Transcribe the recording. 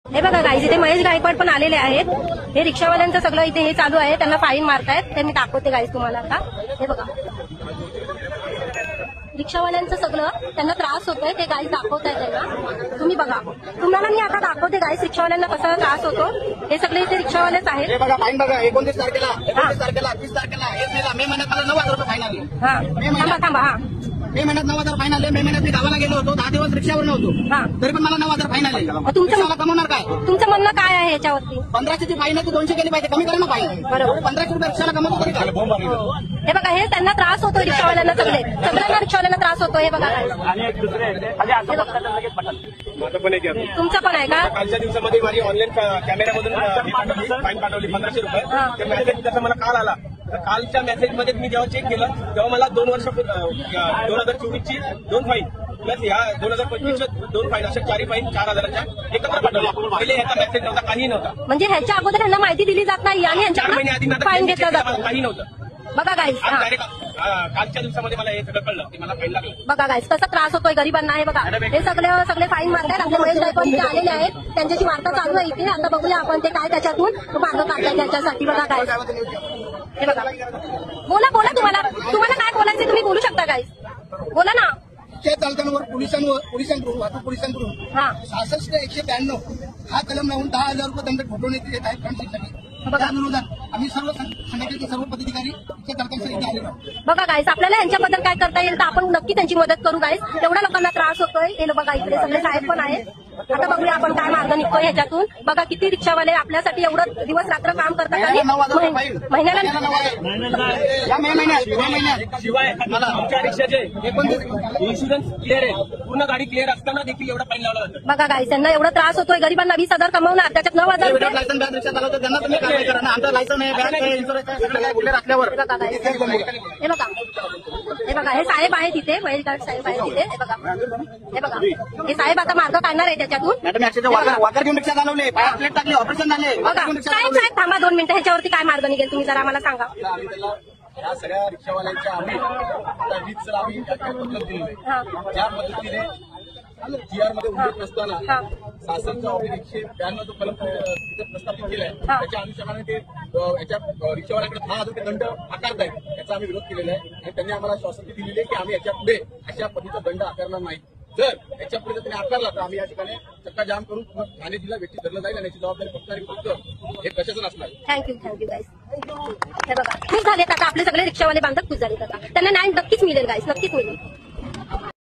हे बघा गाईज, इथे महेश गायकवाड पण आलेले आहेत. हे रिक्षावाल्यांचं सगळं इथे हे चालू आहे, त्यांना फाईन मारतायत. ते मी दाखवते गाईज तुम्हाला आता. हे बघा रिक्षावाल्यांचं सगळं त्यांना त्रास होतोय, ते गाईज दाखवतायत त्यांना. तुम्ही बघा, तुम्हाला मी आता दाखवते गाईज रिक्षावाल्यांना कसा त्रास होतो. हे सगळे इथे रिक्षावालेच आहेत. हे बघा फाईन बघा, 29 तारखेला 30 तारखेला मे महिन्यात मला 9,000 रुपये फाईन आले. थांबा थांबा. मे महिन्यात 9,000 फाईन आले. मे महिन्यात मी गावाला गेलो होतो, 10 दिवस रिक्षावर नव्हतो, तरी पण मला 9,000 फाईन आले. तुमचं कमवणार काय? तुमचं म्हणणं काय आहे याच्यावरती? 1500 ची फाईन आहे, ती 200 केली पाहिजे, कमी करा ना फाईन. बरोबर, 1500 रुपये रिक्षाला कमवतो तरी काय? हे बघा, हे त्यांना त्रास होतो रिक्षावाल्यांना, सगळ्यांना रिक्षावाल्यांना त्रास होतो. हे बघा तुमचं पण आहे का? कालच्या दिवसामध्ये माझी ऑनलाईन कॅमेऱ्यामधून फाईन पाठवली 1500 रुपये. त्या मेसेज त्याचा मला काल आला. तर कालच्या मेसेजमध्ये मी जेव्हा चेक केलं तेव्हा मला 2 वर्ष 2024ची 2 फाईन प्लस ह्या 2025च्या 2 फाईन, अशा 4 फाईन 4,000च्या एकत्र पाठवल्या. पहिले ह्याचा मेसेज नव्हता, काही नव्हता. म्हणजे ह्याच्या अगोदर त्यांना माहिती दिली जात नाही आणि 4 महिने आधी फाईन घेतला जातो. काही नव्हतं. बघा गाईज, कालच्या दिवसामध्ये मला हे सगळं कळलं की मला फाईन लागलं. बघा गाईज कसा त्रास होतोय गरिबांना. हे बघा, हे सगळे फाईन मारतायत. आपले महेश गायकवाड इथे आलेले आहेत, त्यांच्याशी वार्ता चालू आहे इथे. आता बघूया आपण ते काय त्याच्यातून मार्ग काढताय त्याच्यासाठी. बघा गाईज, हे बघा. बोला तुम्हाला काय बोलायचं तुम्ही बोलू शकता गाईज, बोला ना. त्या चालकांवर पोलिसांकडून वाहतूक पोलिसांकडून 66/192 हा कलम लावून 10,000 रुपये दंड ठोठवण्यात येत आहे ट्रान्सपोर्टसाठी. त्याविरोधात आम्ही सर्व संघटनेचे सर्व पदाधिकारी त्या चालकांच्या इथे आलेलो आहोत. बघा गाईज, आपल्याला यांच्याबद्दल काय करता येईल तर आपण नक्की त्यांची मदत करू गाईज. एवढ्या लोकांना त्रास होतोय. हे बघा इकडे सगळे साहेब पण आहेत. आता बघूया आपण काय मार्ग निघतोय ह्याच्यातून. बघा किती रिक्षावाले आपल्यासाठी एवढं दिवस रात्र काम करतात आणि महिन्याला या मे महिन्यात शिवाय मला आमच्या रिक्षाचे इन्शुरन्स क्लिअर आहे, पूर्ण गाडी क्लिअर असताना देखील एवढा फाईन लावला जातो. बघा गाईज, त्यांना एवढा त्रास होतोय. गरिबांना 20,000 कमवणार, त्याच्यात 9,000 रुपये. लायसन बॅग रिक्षा चालवतो त्यांना तुम्ही कारवाई करा ना. आमचं लायसन आहे, बॅग आहे, इन्शुरन्स आहे, सगळं काय क्लिअर असल्यावर. हे बघा, हे साहेब आहेत तिथे, महेश गायकवाड साहेब आहेत तिथे. हे बघा हे साहेब आता मार्ग काढणार आहे त्याच्यातून. मॅडम वाकर घेऊन रिक्षा चालवले, पायात प्लेट टाकली, ऑपरेशन झाले. बघा साहेब थांबा 2 मिनिटं, ह्याच्यावरती काय मार्ग निघेल तुम्ही जरा मला सांगा. या सगळ्या रिक्षावाल्यांच्या आम्ही आता 20 आम्ही पद्धत दिली. ज्या पद्धतीने GR मध्ये उल्लेख नसताना शासनचा 192 जो कलम तिथे प्रस्थापित केलाय, त्याच्या अनुषंगाने ते याच्या रिक्षावाल्याकडे 10,000 रुपये दंड आकारतायत. याचा आम्ही विरोध केलेला आहे आणि त्यांनी आम्हाला श्वासकी दिलेली आहे की आम्ही याच्या पुढे अशा पद्धतीचा दंड आकारणार नाही. जर याच्या पुढे त्यांनी आकारला तर आम्ही या ठिकाणी चक्का जाम करून ठाणे जिल्हा व्यक्ती धरलं जाईल आणि याची जबाबदारी फक्त हे प्रशासन असणार. Thank you guys. हे बघा खुश झालेत आता आपले सगळे रिक्षावाले बांधव खुश झालेत आता. त्यांना न्याय नक्कीच मिळेल गाईज, नक्कीच मिळेल.